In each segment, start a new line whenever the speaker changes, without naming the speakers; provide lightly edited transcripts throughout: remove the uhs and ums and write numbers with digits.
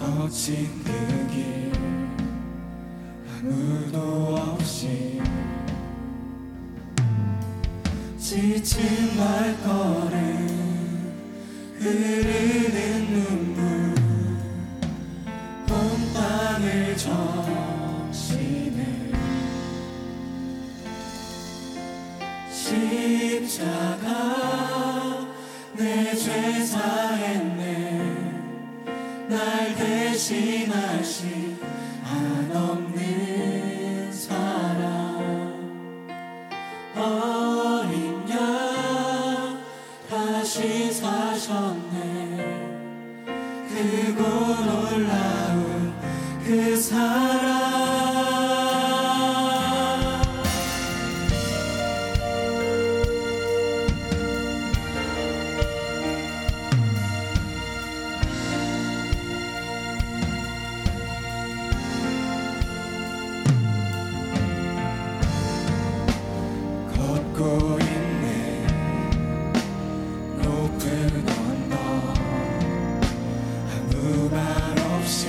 거친 그 길 아무도 없이 지친 발걸음 흐르는 눈물 온 땅을 적시네. 십자가 내 죄 사했네. 날 대신하신 한없는 사랑. 어린 양 다시 사셨네. 크고 놀라운 그 사랑. 걷고 있네. 높은 언덕 아무 말 없이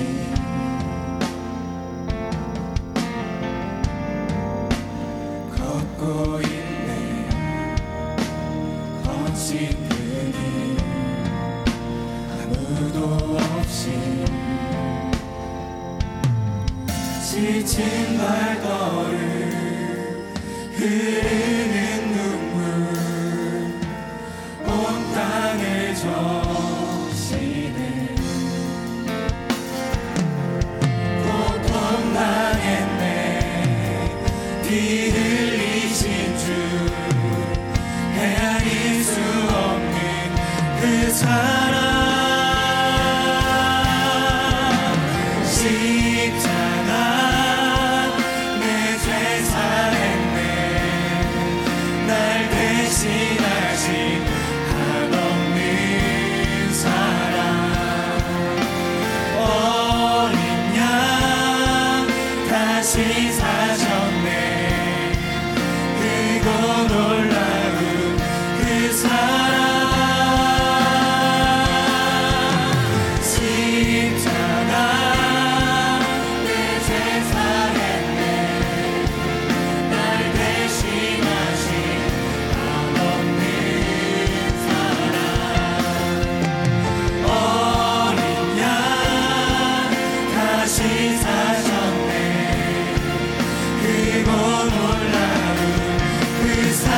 걷고 있네. 거친 그 길 아무도 없이 지친 발걸음 흐르는 눈물 온 땅을 적시네. 고통당했네. 피 흘리신 주 헤아릴 수 없는 그 사랑. 십자가 내 죄 사했네. 날 대신하신 한없는 사랑. 어린 양 다시 사셨네. 크고 놀라운 그 사랑. 십자가 내 죄 사했네. 날 대신하신 한없는 사랑. 어린 양 다시 사셨네. 크고 놀라운 그 사랑.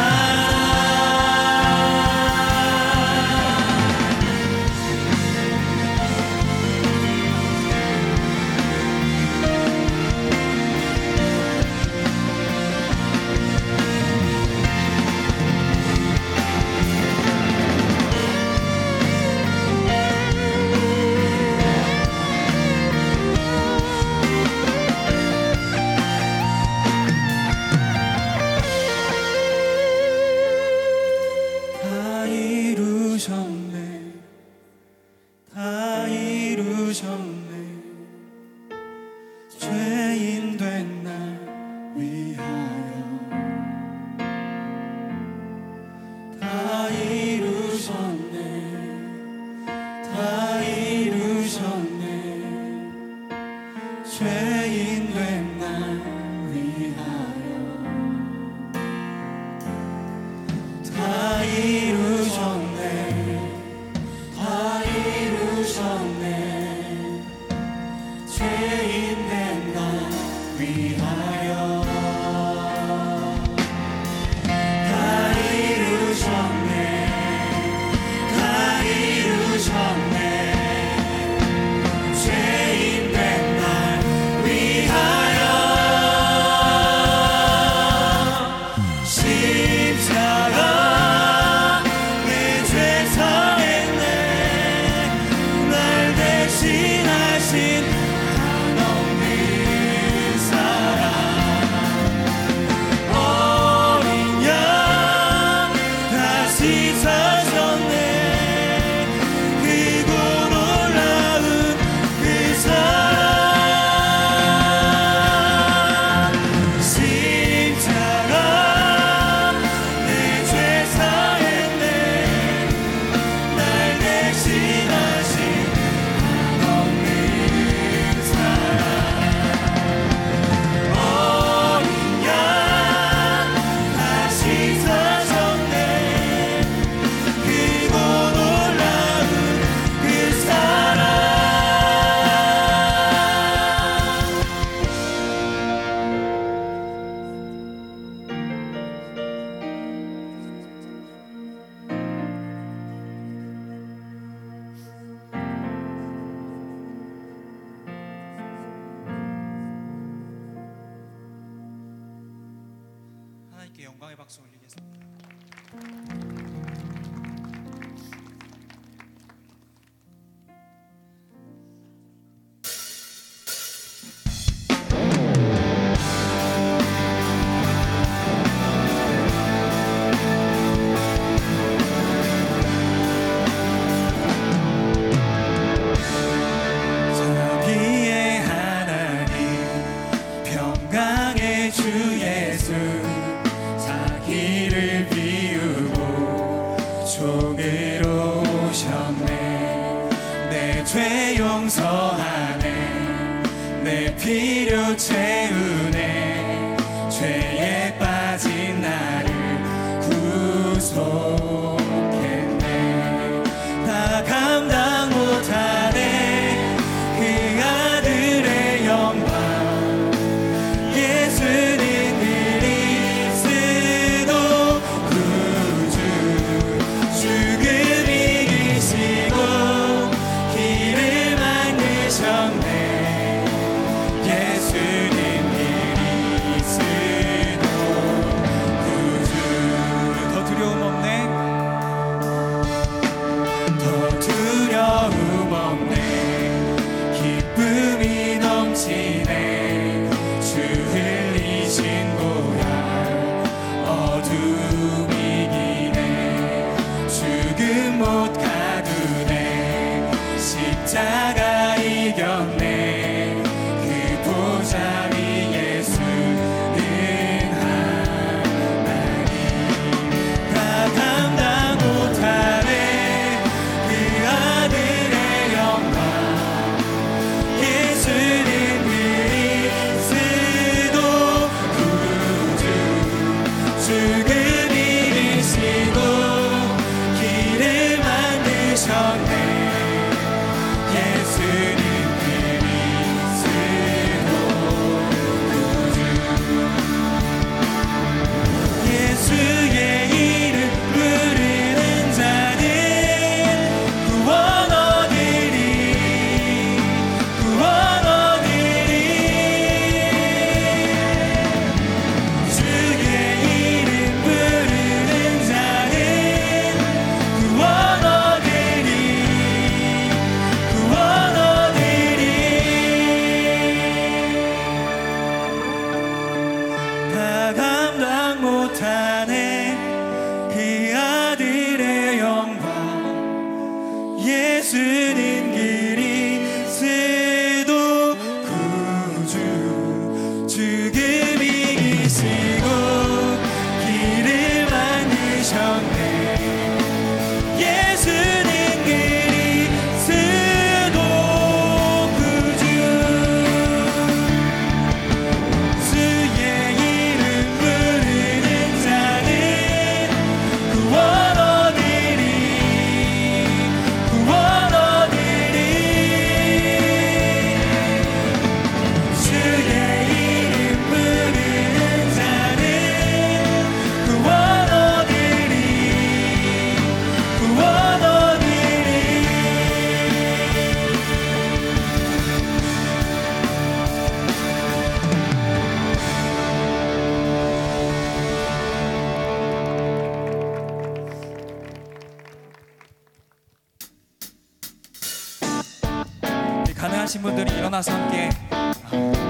다 이루셨네. 다 이루셨네. 죄인 된 날 위하여 다 이루셨네. 다 이루셨네. 죄인 된 날 위하여 다 이루셨네. 다 이루셨네. 죄인 된 날 위하여 다 이루셨네. 다 이루셨네. 죄인 된 날 위하여
감사의 박수 올리겠습니다.
자비의 하나님 평강의 주 예수 자기를 비우고 종으로 오셨네. 내 죄 용서하네. 내 필요 채우네. 죄에 빠진 나를 구속했네. 나 감당 못하네 그 아들의 영광. 예수는 그리스도 구주 죽음 이기시고 길을 만드셨네. 예수는 그리스도 구주.
더 두려움 없네.
더 두려움 없네. 기쁨이 넘치네. 주 흘리신 보혈 어둠 이기네. 죽음 못 가두네. 십자가 이겼네. 그 보좌 위 예수는 하나님. 다 감당 못하네 그 아들의 영광. 예수는 그리스도 구주 죽음 이기시고 길을 만드셨네. 예수는 그리스도 구주. 예수의 이름 부르는 자는 구원 얻으리. 구원 얻으리. 주의 이름 부르는 자는 구원 얻으리. 구원 얻으리. 다 감당 못하네 그 아들의 영광. 예수는 그리스도 구주 죽음 이기시고 길을 만드셨네. 예수는 그리스도 구주. 주의 이름 부르는 자는 구원 얻으리. 구원 얻으리. 주의 이름 부르는 자는 구원 얻으리. 구원 얻으리.
가능하신 분들은 일어나서 함께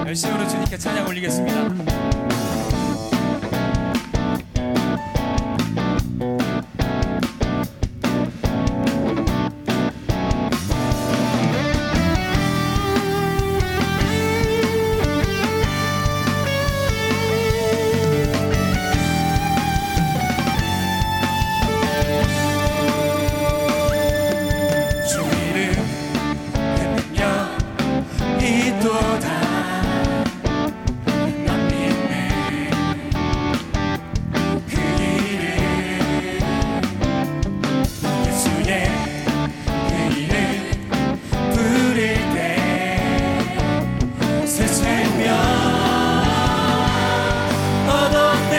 열심으로 주님께 찬양 올리겠습니다.
주 이름 그 능력 있도다. 난 믿네 그 이름. 예수의 그 이름 부를 때 새 생명 얻었네.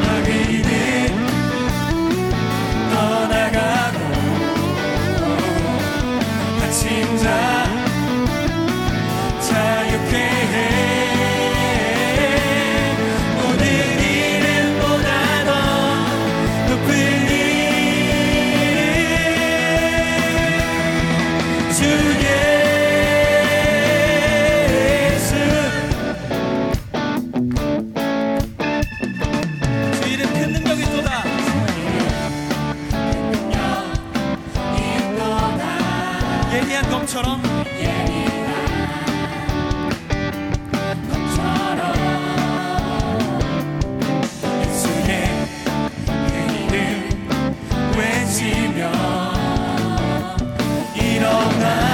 너희는 떠나가고 갇힌 자 자유케 해. 모든
예리한 검처럼 예수의 이름 외치며 일어나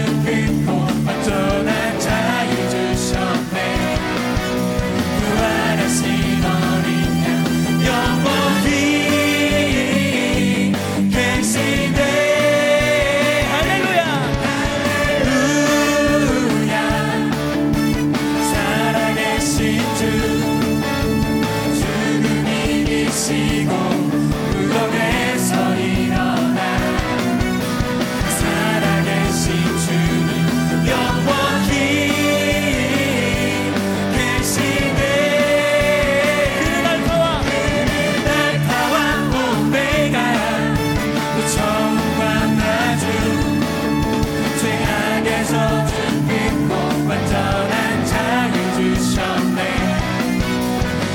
주 끊고 완전한 자유 주셨네.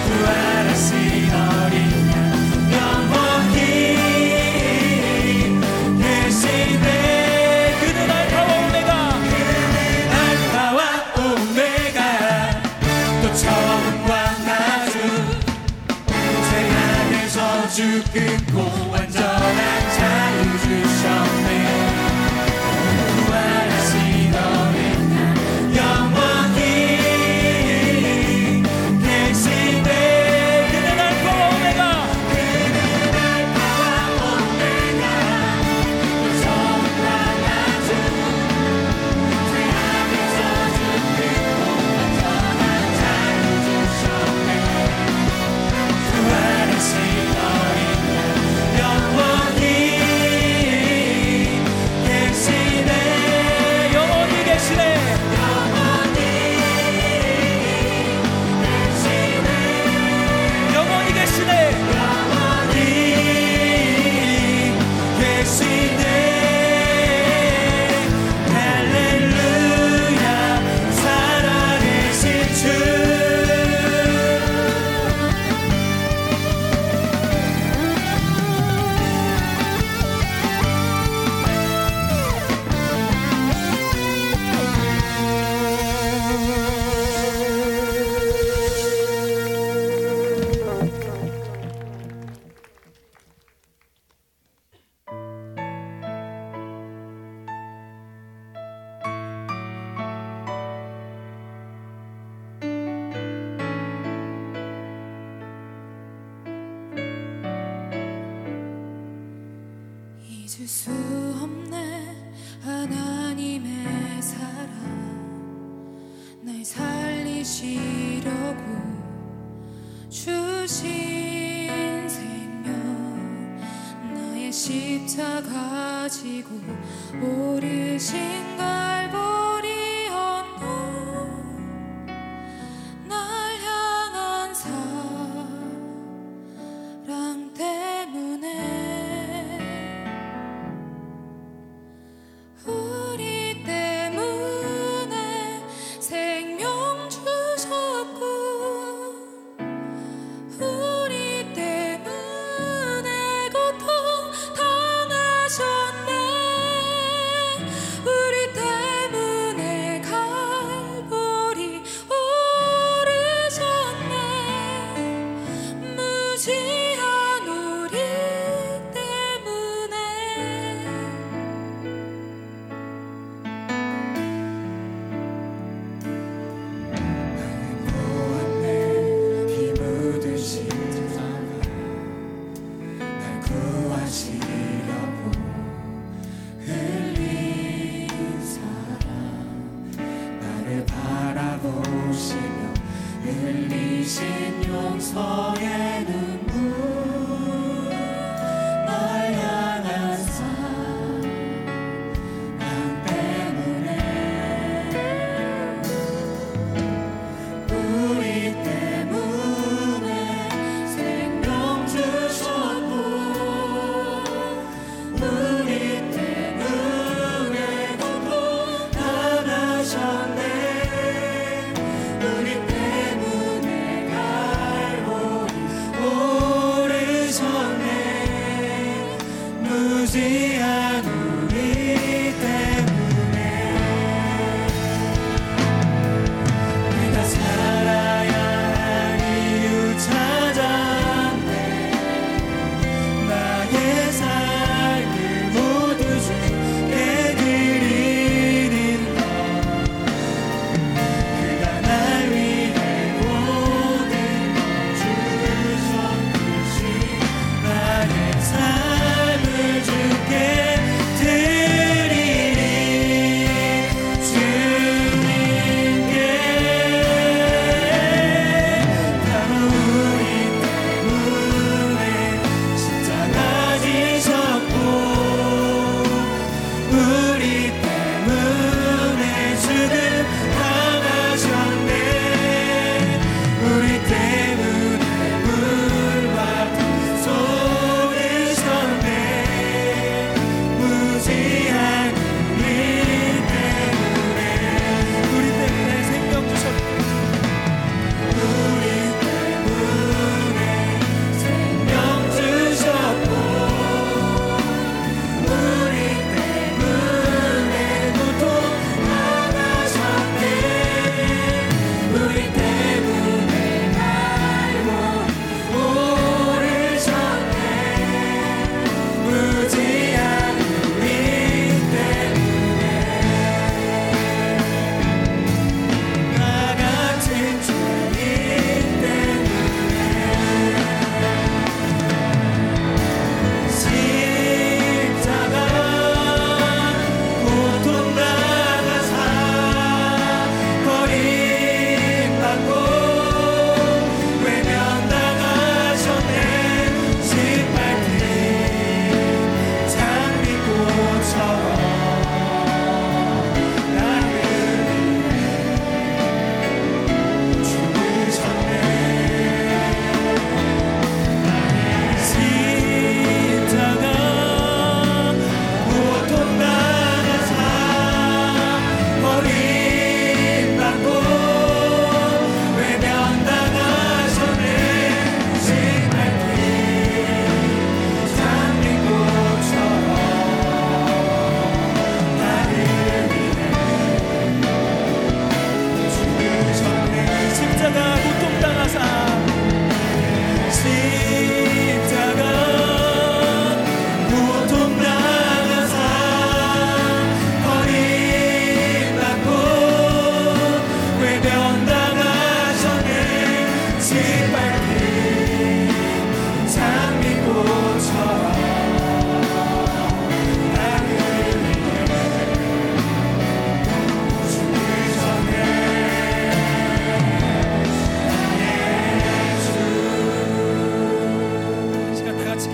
부활하신 어린 양 영원히 계시네. 그는 알파와 오메가, 그는 알파와 오메가, 또 처음과 나중 죄악에서 주 끊고 완전한 자유 주셨네. 부활하신 영원히
잊을 수 없네 하나님의 사랑 날 살리시려고 주신 생명 나의 십자가 지고 오르신 갈보리 언덕 날 향한 사랑 때문에 우리 때문에 생명 주셨고 우리 때문에 고통 당하셨네 우리 때문에 갈보리 오르셨네 무지한 우리 때문에
보았네 피 묻은 십자가 날 구하시려고 흘린 사랑 나를 바라보시며 흘리신 용서의 눈물 날 향한 사랑 때문에 우리 때문에 생명 주셨고 우리 때문에 고통 당하셨네 우리 때문에 갈보리 오르셨네 무지한 우리 때문에 내가 살아야 할 이유 찾았네 나의 삶을 모두 주께 드리는 것 그가 날 위해 모든 걸 주셨듯이 나의 삶을 주께 드리리 주님께 바로 우리 때문에 십자가 지셨고 우리 때문에 죽음 당하셨네 우리 때문에 물과 피 쏟으셨네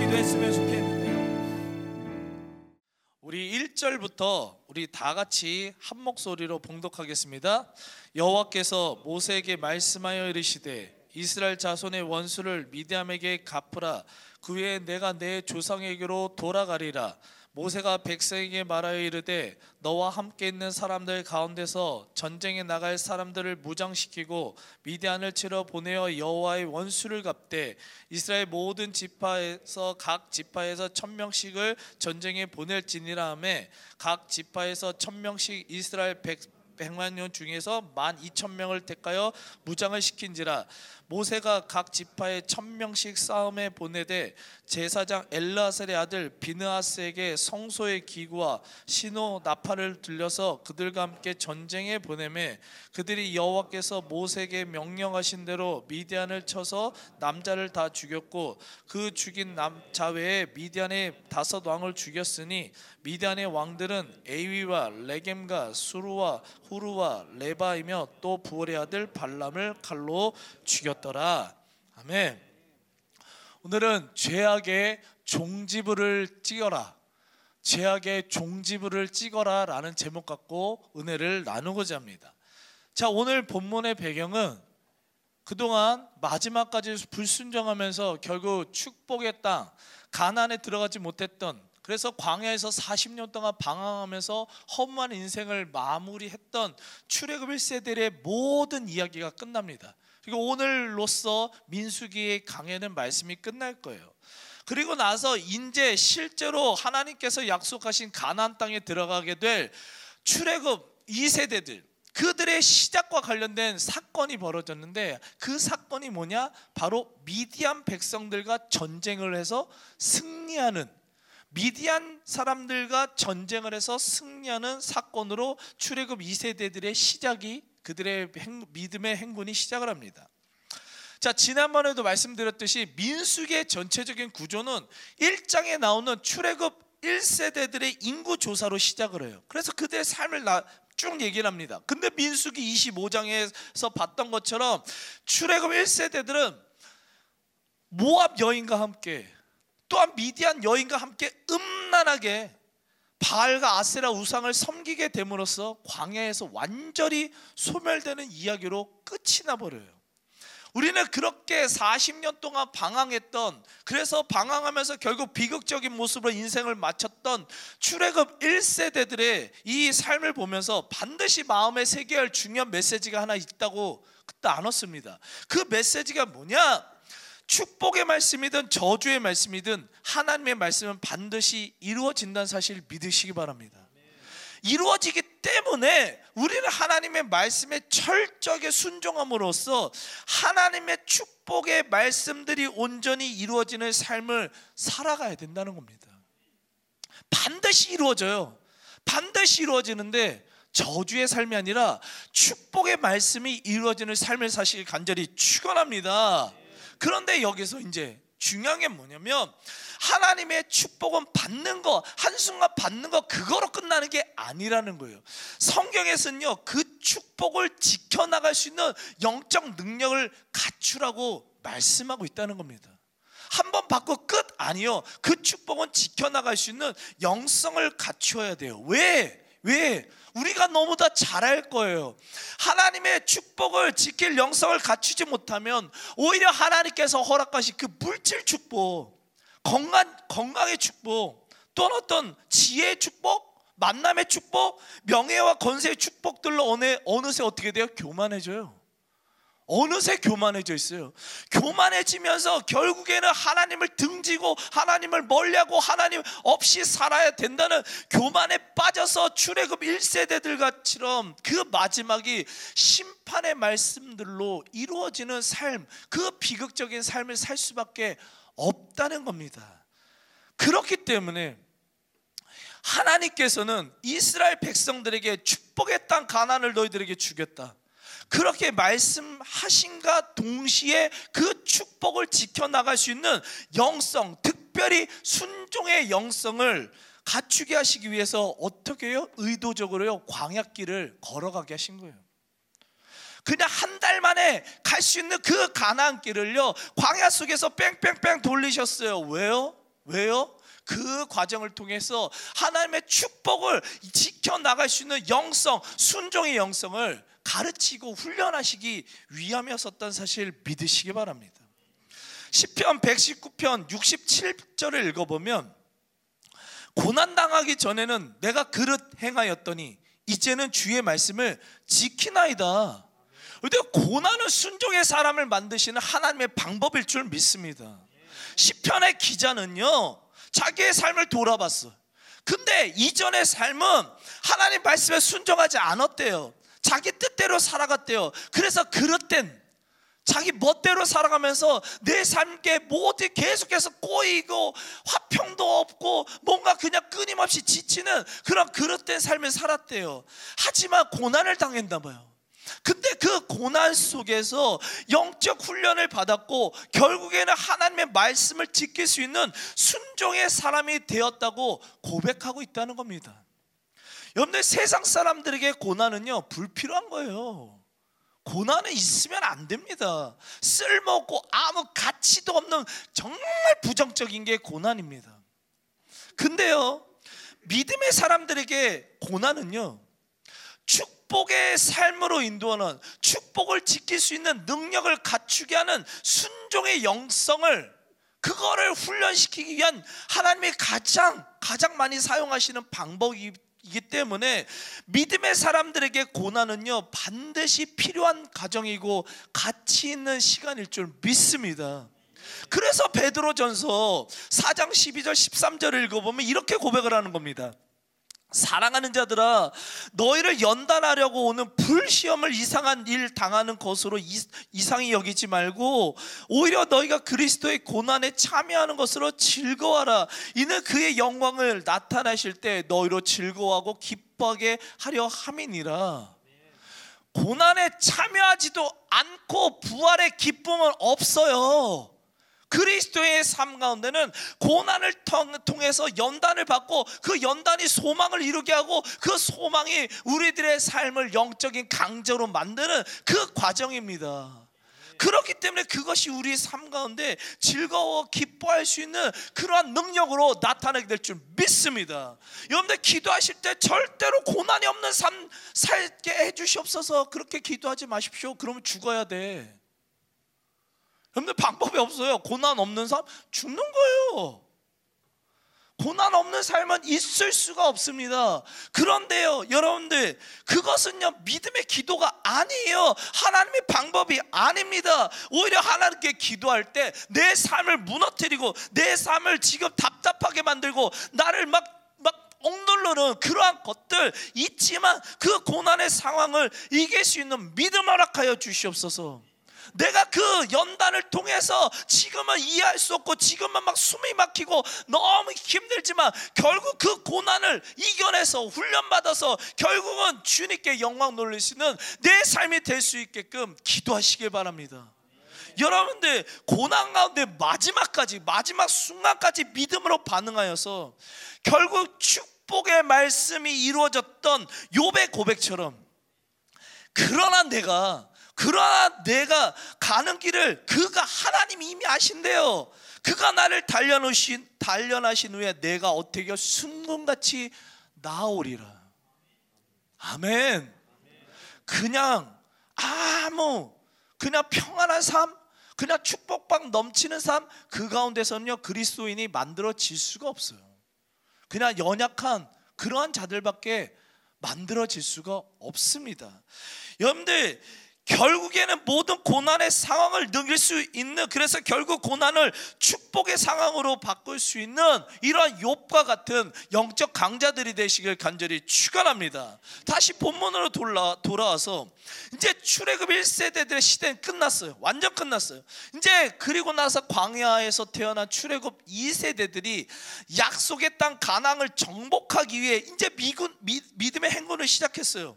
기도했으면 좋겠는데요.
우리 1절부터 우리 다 같이 한 목소리로 봉독하겠습니다. 여호와께서 모세에게 말씀하여 이르시되 이스라엘 자손의 원수를 미디안에게 갚으라. 그 후에 내가 내 조상에게로 돌아가리라. 모세가 백성에게 말하여 이르되 너와 함께 있는 사람들 가운데서 전쟁에 나갈 사람들을 무장시키고 미디안을 치러 보내어 여호와의 원수를 갚되 이스라엘 모든 지파에서 각 지파에서 1000명씩을 전쟁에 보낼지니라 하며 각 지파에서 1000명씩 이스라엘 100만 명 중에서 12,000명을 택하여 무장을 시킨지라. 모세가 각 지파에 1000명씩 싸움에 보내되 제사장 엘르아살의 아들 비느하스에게 성소의 기구와 신호 나팔을 들려서 그들과 함께 전쟁에 보내매 그들이 여호와께서 모세에게 명령하신 대로 미디안을 쳐서 남자를 다 죽였고 그 죽인 남자 외에 미디안의 5 왕을 죽였으니 미디안의 왕들은 에위와 레겜과 수루와 후루와 레바이며 또 부올의 아들 발람을 칼로 죽였더라. 아멘. 오늘은 죄악의 종지부를 찍어라, 죄악의 종지부를 찍어라 라는 제목 갖고 은혜를 나누고자 합니다. 자, 오늘 본문의 배경은 그동안 마지막까지 불순종하면서 결국 축복의 땅 가나안에 들어가지 못했던, 그래서 광야에서 40년 동안 방황하면서 허무한 인생을 마무리했던 출애굽 1세들의 모든 이야기가 끝납니다. 그리고 오늘로써 민수기의 강해는 말씀이 끝날 거예요. 그리고 나서 이제 실제로 하나님께서 약속하신 가나안 땅에 들어가게 될 출애굽 2세대들, 그들의 시작과 관련된 사건이 벌어졌는데 그 사건이 뭐냐? 바로 미디안 백성들과 전쟁을 해서 승리하는, 미디안 사람들과 전쟁을 해서 승리하는 사건으로 출애굽 2세대들의 시작이, 그들의 믿음의 행군이 시작을 합니다. 자, 지난번에도 말씀드렸듯이 민수기의 전체적인 구조는 1장에 나오는 출애굽 1세대들의 인구 조사로 시작을 해요. 그래서 그들의 삶을 쭉 얘기를 합니다. 근데 민수기 25장에서 봤던 것처럼 출애굽 1세대들은 모압 여인과 함께, 또한 미디안 여인과 함께 음란하게 바알과 아세라 우상을 섬기게 됨으로써 광야에서 완전히 소멸되는 이야기로 끝이 나버려요. 우리는 그렇게 40년 동안 방황했던, 그래서 방황하면서 결국 비극적인 모습으로 인생을 마쳤던 출애굽 1세대들의 이 삶을 보면서 반드시 마음에 새겨야 할 중요한 메시지가 하나 있다고 그때 나눴습니다. 그 메시지가 뭐냐? 축복의 말씀이든 저주의 말씀이든 하나님의 말씀은 반드시 이루어진다는 사실을 믿으시기 바랍니다. 이루어지기 때문에 우리는 하나님의 말씀에 철저하게 순종함으로써 하나님의 축복의 말씀들이 온전히 이루어지는 삶을 살아가야 된다는 겁니다. 반드시 이루어져요. 반드시 이루어지는데 저주의 삶이 아니라 축복의 말씀이 이루어지는 삶을 사실 간절히 축원합니다. 그런데 여기서 이제 중요한 게 뭐냐면 하나님의 축복은 받는 거, 한순간 받는 거, 그거로 끝나는 게 아니라는 거예요. 성경에서는요, 그 축복을 지켜나갈 수 있는 영적 능력을 갖추라고 말씀하고 있다는 겁니다. 한번 받고 끝 아니요, 그 축복은 지켜나갈 수 있는 영성을 갖추어야 돼요. 왜? 우리가 너무나 잘할 거예요. 하나님의 축복을 지킬 영성을 갖추지 못하면 오히려 하나님께서 허락하신 그 물질 축복, 건강의 축복, 또는 어떤 지혜의 축복, 만남의 축복, 명예와 권세의 축복들로 어느새 어떻게 돼요? 교만해져요. 어느새 교만해져 있어요. 교만해지면서 결국에는 하나님을 등지고 하나님을 멀리하고 하나님 없이 살아야 된다는 교만에 빠져서 출애굽 1세대들처럼 그 마지막이 심판의 말씀들로 이루어지는 삶, 그 비극적인 삶을 살 수밖에 없다는 겁니다. 그렇기 때문에 하나님께서는 이스라엘 백성들에게 축복의 땅 가나안을 너희들에게 주겠다, 그렇게 말씀하신과 동시에 그 축복을 지켜나갈 수 있는 영성, 특별히 순종의 영성을 갖추게 하시기 위해서 어떻게 해요? 의도적으로요, 광야길을 걸어가게 하신 거예요. 그냥 한 달 만에 갈 수 있는 그 가나안 길을요, 광야 속에서 뺑뺑뺑 돌리셨어요. 왜요? 왜요? 그 과정을 통해서 하나님의 축복을 지켜나갈 수 있는 영성, 순종의 영성을 가르치고 훈련하시기 위함이었었던 사실 믿으시기 바랍니다. 시편 119편 67절을 읽어보면 고난당하기 전에는 내가 그릇 행하였더니 이제는 주의 말씀을 지키나이다. 근데 고난은 순종의 사람을 만드시는 하나님의 방법일 줄 믿습니다. 시편의 기자는요, 자기의 삶을 돌아봤어. 근데 이전의 삶은 하나님 말씀에 순종하지 않았대요. 자기 뜻대로 살아갔대요. 그래서 그릇된 자기 멋대로 살아가면서 내 삶에 모두 계속해서 꼬이고 화평도 없고 뭔가 그냥 끊임없이 지치는 그런 그릇된 삶을 살았대요. 하지만 고난을 당했나 봐요. 근데 그 고난 속에서 영적 훈련을 받았고 결국에는 하나님의 말씀을 지킬 수 있는 순종의 사람이 되었다고 고백하고 있다는 겁니다. 여러분들, 세상 사람들에게 고난은요 불필요한 거예요. 고난은 있으면 안 됩니다. 쓸모없고 아무 가치도 없는 정말 부정적인 게 고난입니다. 근데요, 믿음의 사람들에게 고난은요 축복의 삶으로 인도하는, 축복을 지킬 수 있는 능력을 갖추게 하는 순종의 영성을, 그거를 훈련시키기 위한 하나님이 가장 많이 사용하시는 방법이기 때문에 믿음의 사람들에게 고난은요 반드시 필요한 과정이고 가치 있는 시간일 줄 믿습니다. 그래서 베드로전서 4장 12절 13절을 읽어보면 이렇게 고백을 하는 겁니다. 사랑하는 자들아, 너희를 연단하려고 오는 불시험을 이상한 일 당하는 것으로 이상히 여기지 말고 오히려 너희가 그리스도의 고난에 참여하는 것으로 즐거워하라. 이는 그의 영광을 나타나실 때 너희로 즐거워하고 기뻐하게 하려 함이니라. 고난에 참여하지도 않고 부활의 기쁨은 없어요. 그리스도의 삶 가운데는 고난을 통해서 연단을 받고 그 연단이 소망을 이루게 하고 그 소망이 우리들의 삶을 영적인 강제로 만드는 그 과정입니다. 그렇기 때문에 그것이 우리의 삶 가운데 즐거워 기뻐할 수 있는 그러한 능력으로 나타나게 될 줄 믿습니다. 여러분들, 기도하실 때 절대로 고난이 없는 삶 살게 해주시옵소서 그렇게 기도하지 마십시오. 그러면 죽어야 돼. 여러분들, 방법이 없어요. 고난 없는 삶 죽는 거예요. 고난 없는 삶은 있을 수가 없습니다. 그런데요, 여러분들, 그것은요 믿음의 기도가 아니에요. 하나님의 방법이 아닙니다. 오히려 하나님께 기도할 때 내 삶을 무너뜨리고 내 삶을 지금 답답하게 만들고 나를 막 억누르는 그러한 것들 있지만 그 고난의 상황을 이길 수 있는 믿음 허락하여 주시옵소서. 내가 그 연단을 통해서 지금은 이해할 수 없고 지금은 막 숨이 막히고 너무 힘들지만 결국 그 고난을 이겨내서 훈련받아서 결국은 주님께 영광 돌리시는 내 삶이 될 수 있게끔 기도하시길 바랍니다. 여러분들, 고난 가운데 마지막 순간까지 믿음으로 반응하여서 결국 축복의 말씀이 이루어졌던 욥의 고백처럼 그러나 내가 가는 길을 그가 하나님이 이미 아신대요. 그가 나를 단련하신 후에 내가 어떻게 순금같이 나아오리라. 아멘. 그냥 평안한 삶, 그냥 축복방 넘치는 삶, 그 가운데서는요 그리스도인이 만들어질 수가 없어요. 그냥 연약한 그러한 자들밖에 만들어질 수가 없습니다. 여러분들, 결국에는 모든 고난의 상황을 넘길 수 있는, 그래서 결국 고난을 축복의 상황으로 바꿀 수 있는 이러한 욥과 같은 영적 강자들이 되시길 간절히 축원합니다. 다시 본문으로 돌아와서 이제 출애굽 1세대들의 시대는 끝났어요. 완전 끝났어요. 이제 그리고 나서 광야에서 태어난 출애굽 2세대들이 약속의 땅 가나안을 정복하기 위해 이제 믿음의 행군을 시작했어요.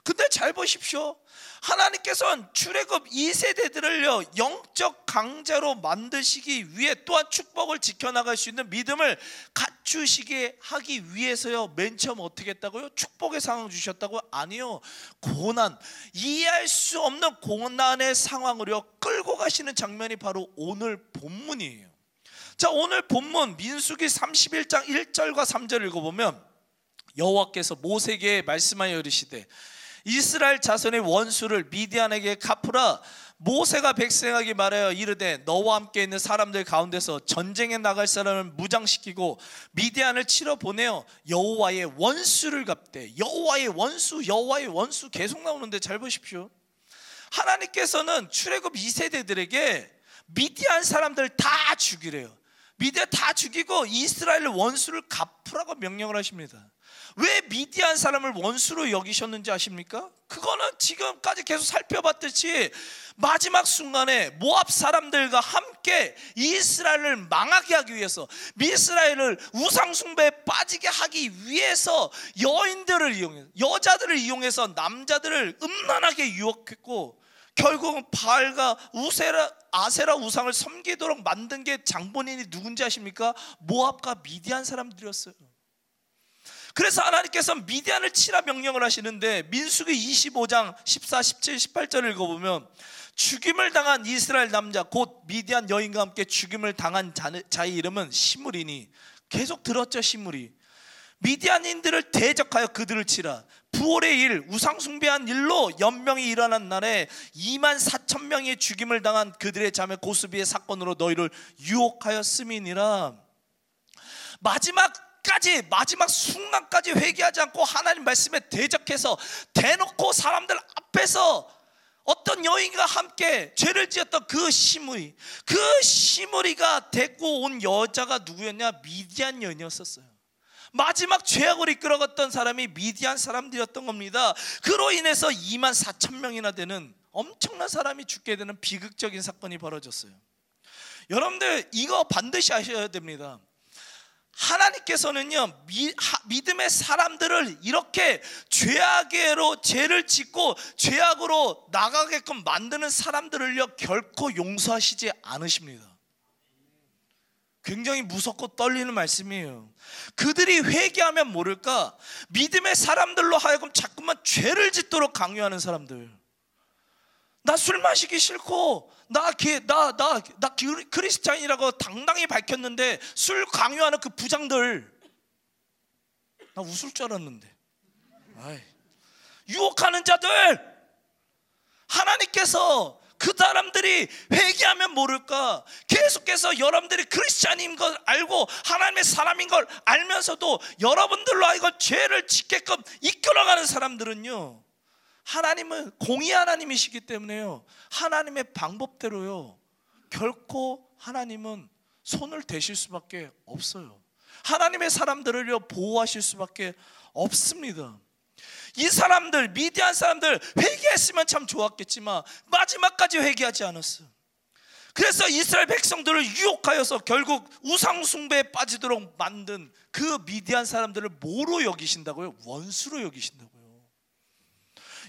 근데 잘 보십시오. 하나님께서는 출애굽 2세대들을요 영적 강자로 만드시기 위해 또한 축복을 지켜나갈 수 있는 믿음을 갖추시게 하기 위해서요 맨 처음 어떻게 했다고요? 축복의 상황 주셨다고요? 아니요. 고난, 이해할 수 없는 고난의 상황으로 끌고 가시는 장면이 바로 오늘 본문이에요. 자, 오늘 본문 민수기 31장 1절과 3절을 읽어보면 여호와께서 모세에게 말씀하여 이르시되 이스라엘 자손의 원수를 미디안에게 갚으라. 모세가 백성에게 말하여 이르되 너와 함께 있는 사람들 가운데서 전쟁에 나갈 사람을 무장시키고 미디안을 치러 보내어 여호와의 원수를 갚되. 여호와의 원수 계속 나오는데 잘 보십시오. 하나님께서는 출애굽 2세대들에게 미디안 사람들 다 죽이래요. 미디안 다 죽이고 이스라엘 원수를 갚으라고 명령을 하십니다. 왜 미디안 사람을 원수로 여기셨는지 아십니까? 그거는 지금까지 계속 살펴봤듯이 마지막 순간에 모압 사람들과 함께 이스라엘을 망하게 하기 위해서, 이스라엘을 우상숭배에 빠지게 하기 위해서 여인들을 이용해서, 여자들을 이용해서 남자들을 음란하게 유혹했고, 결국은 바알과 아세라 우상을 섬기도록 만든 게 장본인이 누군지 아십니까? 모압과 미디안 사람들이었어요. 그래서 하나님께서 미디안을 치라 명령을 하시는데 민수기 25장 14, 17, 18절을 읽어보면 죽임을 당한 이스라엘 남자 곧 미디안 여인과 함께 죽임을 당한 자의 이름은 시므리니. 계속 들었죠, 시므리. 미디안인들을 대적하여 그들을 치라. 부올의 일, 우상숭배한 일로 연명이 일어난 날에 24,000명이 죽임을 당한 그들의 자매 고스비의 사건으로 너희를 유혹하였음이니라. 마지막 순간까지 회개하지 않고 하나님 말씀에 대적해서 대놓고 사람들 앞에서 어떤 여인과 함께 죄를 지었던 그 시므리가 데리고 온 여자가 누구였냐? 미디안 여인이었었어요. 마지막 죄악을 이끌어갔던 사람이 미디안 사람들이었던 겁니다. 그로 인해서 24,000명이나 되는 엄청난 사람이 죽게 되는 비극적인 사건이 벌어졌어요. 여러분들 이거 반드시 아셔야 됩니다. 하나님께서는요, 믿음의 사람들을 이렇게 죄악으로 죄를 짓고 죄악으로 나가게끔 만드는 사람들을요 결코 용서하시지 않으십니다. 굉장히 무섭고 떨리는 말씀이에요. 그들이 회개하면 모를까 믿음의 사람들로 하여금 자꾸만 죄를 짓도록 강요하는 사람들. 나 술 마시기 싫고 나 크리스찬이라고 당당히 밝혔는데 술 강요하는 그 부장들, 나 웃을 줄 알았는데. 유혹하는 자들, 하나님께서 그 사람들이 회개하면 모를까 계속해서 여러분들이 크리스찬인 걸 알고 하나님의 사람인 걸 알면서도 여러분들로 하여금 죄를 짓게끔 이끌어가는 사람들은요, 하나님은 공의 하나님이시기 때문에요, 하나님의 방법대로요 결코 하나님은 손을 대실 수밖에 없어요. 하나님의 사람들을요 보호하실 수밖에 없습니다. 이 사람들, 미디안 사람들 회개했으면 참 좋았겠지만 마지막까지 회개하지 않았어요. 그래서 이스라엘 백성들을 유혹하여서 결국 우상숭배에 빠지도록 만든 그 미디안 사람들을 뭐로 여기신다고요? 원수로 여기신다고요.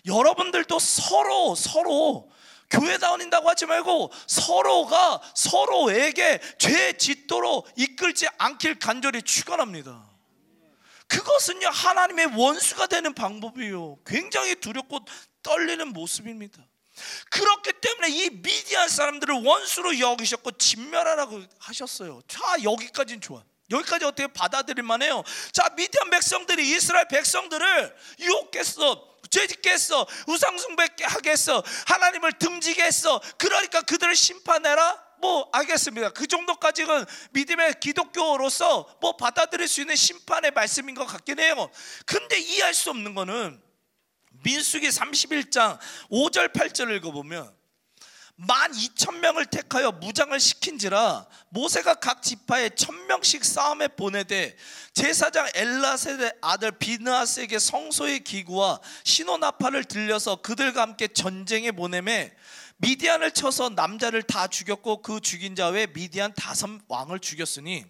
여러분들도 서로 교회 다닌다고 하지 말고 서로가 서로에게 죄 짓도록 이끌지 않길 간절히 축원합니다. 그것은요 하나님의 원수가 되는 방법이에요. 굉장히 두렵고 떨리는 모습입니다. 그렇기 때문에 이 미디안 사람들을 원수로 여기셨고 진멸하라고 하셨어요. 자, 여기까지는 좋아. 여기까지 어떻게 받아들일 만해요. 자, 미디안 백성들이 이스라엘 백성들을 유혹했어, 죄짓게 했어, 우상숭배하게 했어, 하나님을 등지게 했어. 그러니까 그들을 심판해라? 뭐 알겠습니다. 그 정도까지는 믿음의 기독교로서 뭐 받아들일 수 있는 심판의 말씀인 것 같긴 해요. 근데 이해할 수 없는 거는 민수기 31장 5절 8절을 읽어보면 12,000명을 택하여 무장을 시킨지라 모세가 각 지파에 1,000명씩 싸움에 보내되 제사장 엘라셀의 아들 비느하스에게 성소의 기구와 신호나팔을 들려서 그들과 함께 전쟁에 보내매 미디안을 쳐서 남자를 다 죽였고 그 죽인 자 외에 미디안 5왕을 죽였으니.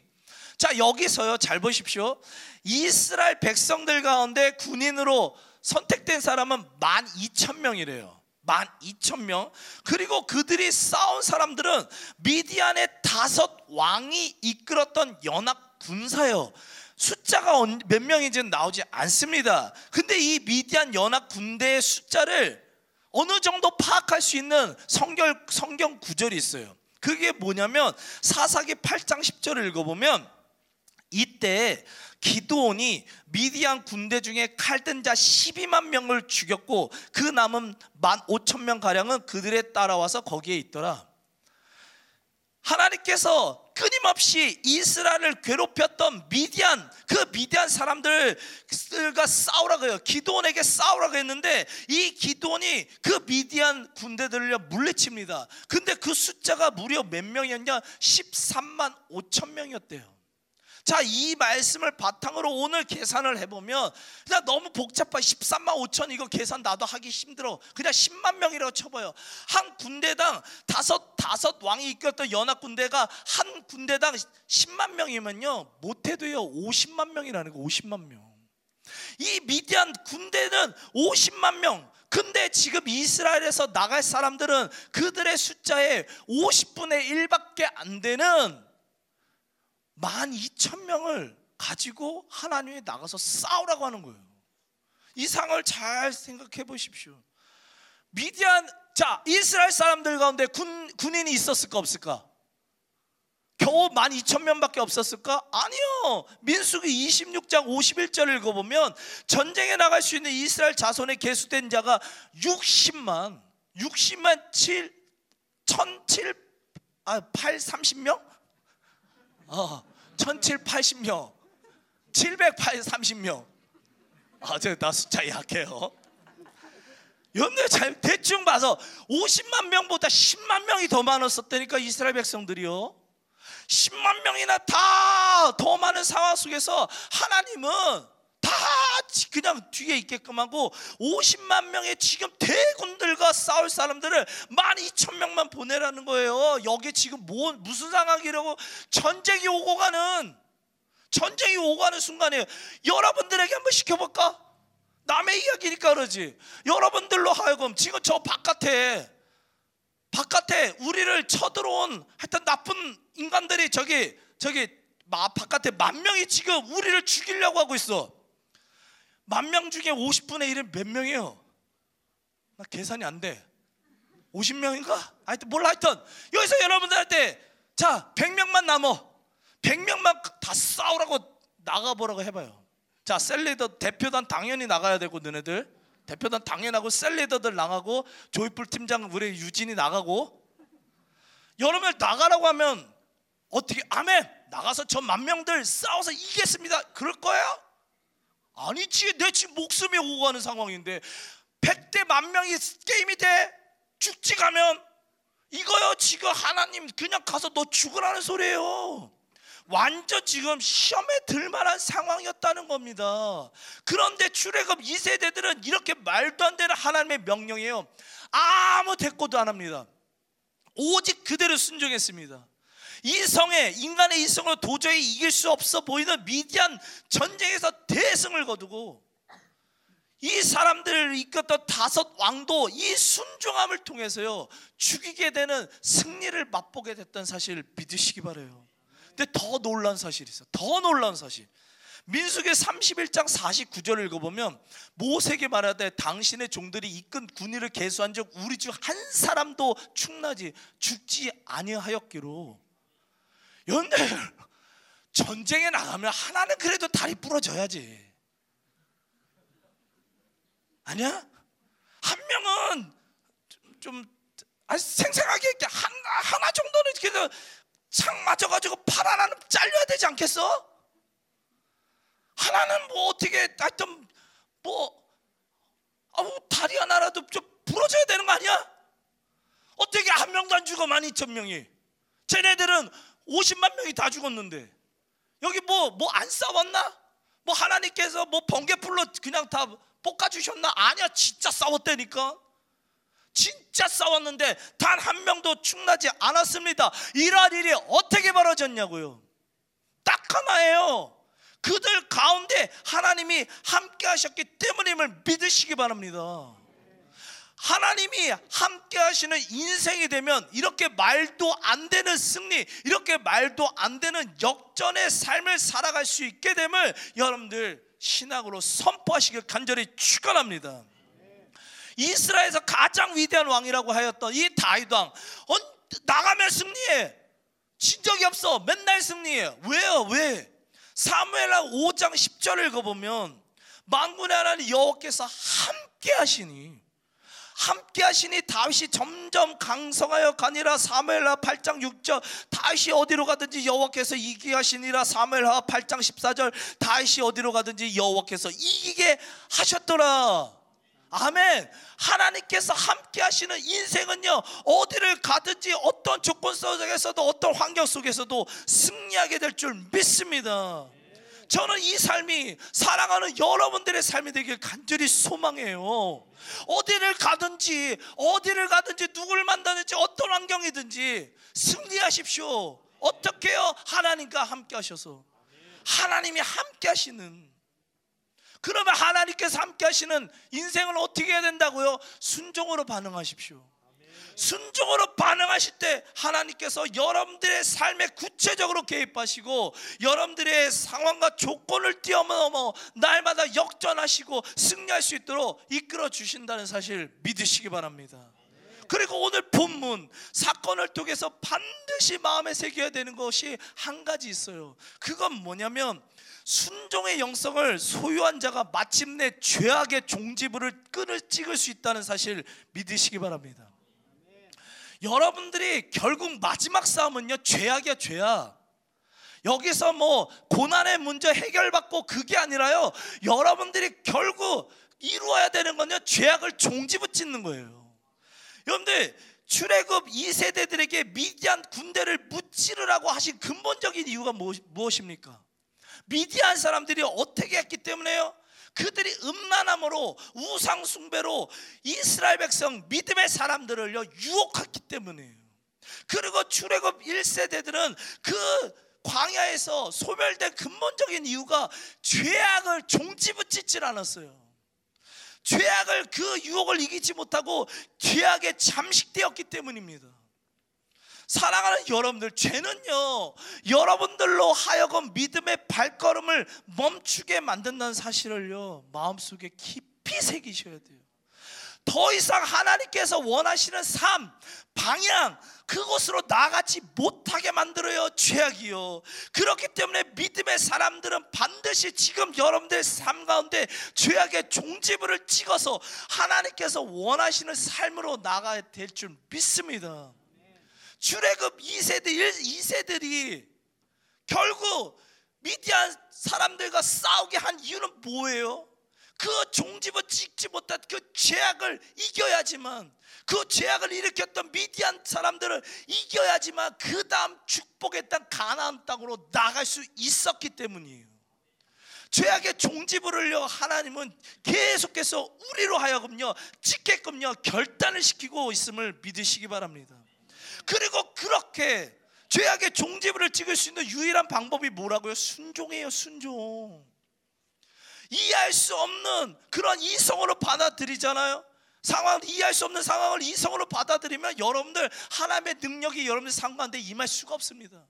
자, 여기서요 잘 보십시오. 이스라엘 백성들 가운데 군인으로 선택된 사람은 12,000명이래요 12,000명. 그리고 그들이 싸운 사람들은 미디안의 5왕이 이끌었던 연합 군사예요. 숫자가 몇 명인지는 나오지 않습니다. 근데 이 미디안 연합 군대의 숫자를 어느 정도 파악할 수 있는 성경 구절이 있어요. 그게 뭐냐면 사사기 8장 10절을 읽어보면 이때 기드온이 미디안 군대 중에 칼든 자 12만 명을 죽였고 그 남은 15,000명 가량은 그들에 따라와서 거기에 있더라. 하나님께서 끊임없이 이스라엘을 괴롭혔던 그 미디안 사람들과 싸우라고 해요. 기드온에게 싸우라고 했는데 이 기드온이 그 미디안 군대들을 물리칩니다. 근데 그 숫자가 무려 몇 명이었냐? 13만 5천 명이었대요. 자, 이 말씀을 바탕으로 오늘 계산을 해보면 그냥 너무 복잡해. 13만 5천 이거 계산 나도 하기 힘들어. 그냥 10만 명이라고 쳐봐요. 한 군대당 다섯 왕이 이끌었던 연합군대가 한 군대당 10만 명이면요 못해도요 50만 명이라는 거. 50만 명. 이 미디안 군대는 50만 명. 근데 지금 이스라엘에서 나갈 사람들은 그들의 숫자의 50분의 1밖에 안 되는 12,000명을 가지고 하나님이 나가서 싸우라고 하는 거예요. 이 상황을 잘 생각해 보십시오. 이스라엘 사람들 가운데 군인이 있었을까 없을까? 겨우 12,000명밖에 없었을까? 아니요. 민수기 26장 51절을 읽어보면 전쟁에 나갈 수 있는 이스라엘 자손에 계수된 자가 60만 830명? 1780명 730명. 나 숫자 약해요. 여러분들 잘 대충 봐서 50만 명보다 10만 명이 더 많았었다니까. 이스라엘 백성들이요 10만 명이나 다 더 많은 상황 속에서 하나님은 다 그냥 뒤에 있게끔 하고 50만 명의 지금 대군들과 싸울 사람들을 12,000명만 보내라는 거예요. 여기 지금 무슨 상황이라고? 전쟁이 오고 가는 순간이에요. 여러분들에게 한번 시켜볼까? 남의 이야기니까 그러지. 여러분들로 하여금 지금 저 바깥에 우리를 쳐들어온 하여튼 나쁜 인간들이 저기 바깥에 10,000명이 지금 우리를 죽이려고 하고 있어. 10,000명 중에 50분의 1은 몇 명이에요? 나 계산이 안 돼. 50명인가? 하여튼 여기서 여러분들한테 자 100명만 남어. 100명만 다 싸우라고 나가보라고 해봐요. 자, 셀리더 대표단 당연히 나가야 되고, 너네들 대표단 당연하고 셀리더들 나가고 조이풀 팀장 우리 유진이 나가고. 여러분들 나가라고 하면 어떻게? 아멘. 나가서 저 10,000명들 싸워서 이기겠습니다. 그럴 거야? 아니지. 내 지금 목숨이 오고 가는 상황인데 100대 10,000명이 게임이 돼? 죽지 가면 이거요. 지금 하나님 그냥 가서 너 죽으라는 소리예요. 완전 지금 시험에 들만한 상황이었다는 겁니다. 그런데 출애굽 2세대들은 이렇게 말도 안 되는 하나님의 명령이에요. 아무 대꾸도 안 합니다. 오직 그대로 순종했습니다. 인간의 이성으로 도저히 이길 수 없어 보이는 미디안 전쟁에서 대승을 거두고 이 사람들을 이끌었던 5 왕도 이 순종함을 통해서요 죽이게 되는 승리를 맛보게 됐던 사실을 믿으시기 바라요. 근데 더 놀라운 사실이 있어요. 더 놀라운 사실. 민수기 31장 49절을 읽어보면 모세에게 말하되 당신의 종들이 이끈 군의를 계수한 적 우리 중 한 사람도 죽지 아니하였기로. 여러분들 전쟁에 나가면 하나는 그래도 다리 부러져야지. 아니야? 한 명은 좀 생생하게 하나 정도는 그래도 창 맞아가지고 팔 하나는 잘려야 되지 않겠어? 하나는 뭐 어떻게 하여튼 다리 하나라도 좀 부러져야 되는 거 아니야? 어떻게 한 명도 안 죽어? 12,000명이. 쟤네들은 50만 명이 다 죽었는데 여기 뭐 안 싸웠나? 뭐 하나님께서 뭐 번개불로 그냥 다 볶아주셨나? 아니야. 진짜 싸웠다니까. 진짜 싸웠는데 단 한 명도 충나지 않았습니다. 이러한 일이 어떻게 벌어졌냐고요? 딱 하나예요. 그들 가운데 하나님이 함께 하셨기 때문임을 믿으시기 바랍니다. 하나님이 함께 하시는 인생이 되면 이렇게 말도 안 되는 승리, 이렇게 말도 안 되는 역전의 삶을 살아갈 수 있게 됨을 여러분들 신앙으로 선포하시길 간절히 축원합니다. 이스라엘에서 가장 위대한 왕이라고 하였던 이 다윗 왕,
나가면 승리해. 진 적이 없어. 맨날 승리해. 왜요? 왜? 사무엘하 5장 10절을 읽어보면 만군의 하나님 여호와께서 함께 하시니 다윗이 점점 강성하여 가니라. 사무엘하 8장 6절 다윗이 어디로 가든지 여호와께서 이기게 하시니라. 사무엘하 8장 14절 다윗이 어디로 가든지 여호와께서 이기게 하셨더라. 아멘. 하나님께서 함께 하시는 인생은요, 어디를 가든지 어떤 조건 속에서도 어떤 환경 속에서도 승리하게 될 줄 믿습니다. 저는 이 삶이 사랑하는 여러분들의 삶이 되길 간절히 소망해요. 어디를 가든지 누굴 만나든지 어떤 환경이든지 승리하십시오. 어떻게 해요? 하나님과 함께 하셔서. 하나님이 함께 하시는. 그러면 하나님께서 함께 하시는 인생을 어떻게 해야 된다고요? 순종으로 반응하십시오. 순종으로 반응하실 때 하나님께서 여러분들의 삶에 구체적으로 개입하시고 여러분들의 상황과 조건을 뛰어넘어 날마다 역전하시고 승리할 수 있도록 이끌어 주신다는 사실 믿으시기 바랍니다. 그리고 오늘 본문 사건을 통해서 반드시 마음에 새겨야 되는 것이 한 가지 있어요. 그건 뭐냐면 순종의 영성을 소유한 자가 마침내 죄악의 종지부를 끈을 찍을 수 있다는 사실 믿으시기 바랍니다. 여러분들이 결국 마지막 싸움은요, 죄악이야, 죄악. 여기서 뭐 고난의 문제 해결받고 그게 아니라요, 여러분들이 결국 이루어야 되는 건요, 죄악을 종지부 찍는 거예요. 여러분들 출애굽 2세대들에게 미디안 군대를 무찌르라고 하신 근본적인 이유가 무엇입니까? 미디안 사람들이 어떻게 했기 때문에요? 그들이 음란함으로 우상 숭배로 이스라엘 백성 믿음의 사람들을요 유혹했기 때문이에요. 그리고 출애굽 1세대들은 그 광야에서 소멸된 근본적인 이유가 죄악을 종지부 찍질 않았어요. 죄악을 그 유혹을 이기지 못하고 죄악에 잠식되었기 때문입니다. 사랑하는 여러분들, 죄는요 여러분들로 하여금 믿음의 발걸음을 멈추게 만든다는 사실을요 마음속에 깊이 새기셔야 돼요. 더 이상 하나님께서 원하시는 삶, 방향, 그곳으로 나가지 못하게 만들어요, 죄악이요. 그렇기 때문에 믿음의 사람들은 반드시 지금 여러분들의 삶 가운데 죄악의 종지부를 찍어서 하나님께서 원하시는 삶으로 나가야 될 줄 믿습니다. 출애굽 2세들이 결국 미디안 사람들과 싸우게 한 이유는 뭐예요? 그 종지부 찍지 못한 그 죄악을 이겨야지만, 그 죄악을 일으켰던 미디안 사람들을 이겨야지만 그 다음 축복의 땅 가나안 땅으로 나갈 수 있었기 때문이에요. 죄악의 종지부를요 하나님은 계속해서 우리로 하여금요 찍게끔요 결단을 시키고 있음을 믿으시기 바랍니다. 그리고 그렇게 죄악의 종지부를 찍을 수 있는 유일한 방법이 뭐라고요? 순종이에요, 순종. 이해할 수 없는 그런 이성으로 받아들이잖아요. 상황을 이해할 수 없는 상황을 이성으로 받아들이면 여러분들 하나님의 능력이 여러분들 삶 가운데 임할 수가 없습니다.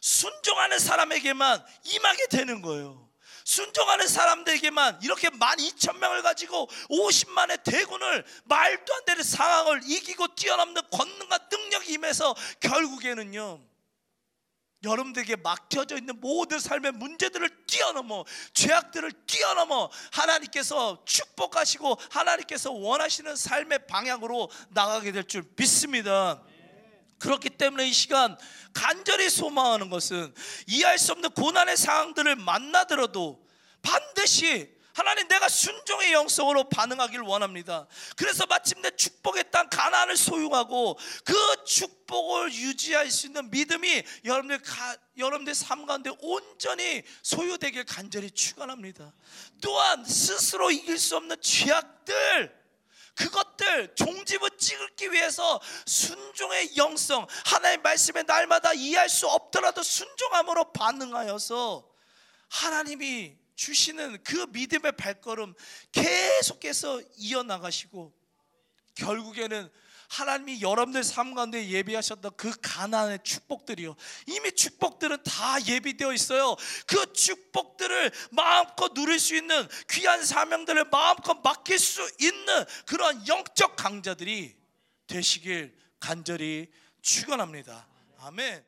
순종하는 사람에게만 임하게 되는 거예요. 순종하는 사람들에게만 이렇게 12,000명을 가지고 50만의 대군을 말도 안 되는 상황을 이기고 뛰어넘는 권능과 능력이 임해서 결국에는요 여러분들에게 맡겨져 있는 모든 삶의 문제들을 뛰어넘어, 죄악들을 뛰어넘어 하나님께서 축복하시고 하나님께서 원하시는 삶의 방향으로 나가게 될 줄 믿습니다. 그렇기 때문에 이 시간 간절히 소망하는 것은 이해할 수 없는 고난의 상황들을 만나더라도 반드시 하나님, 내가 순종의 영성으로 반응하길 원합니다. 그래서 마침내 축복의 땅 가나안을 소유하고 그 축복을 유지할 수 있는 믿음이 여러분들 삶 가운데 온전히 소유되길 간절히 축원합니다. 또한 스스로 이길 수 없는 죄악들, 그것들 종지부 찍기 위해서 순종의 영성, 하나님의 말씀에 날마다 이해할 수 없더라도 순종함으로 반응하여서 하나님이 주시는 그 믿음의 발걸음 계속해서 이어나가시고 결국에는 하나님이 여러분들 삶 가운데 예비하셨던 그 가나안의 축복들이요, 이미 축복들은 다 예비되어 있어요. 그 축복들을 마음껏 누릴 수 있는 귀한 사명들을 마음껏 맡길 수 있는 그런 영적 강자들이 되시길 간절히 축원합니다. 아멘.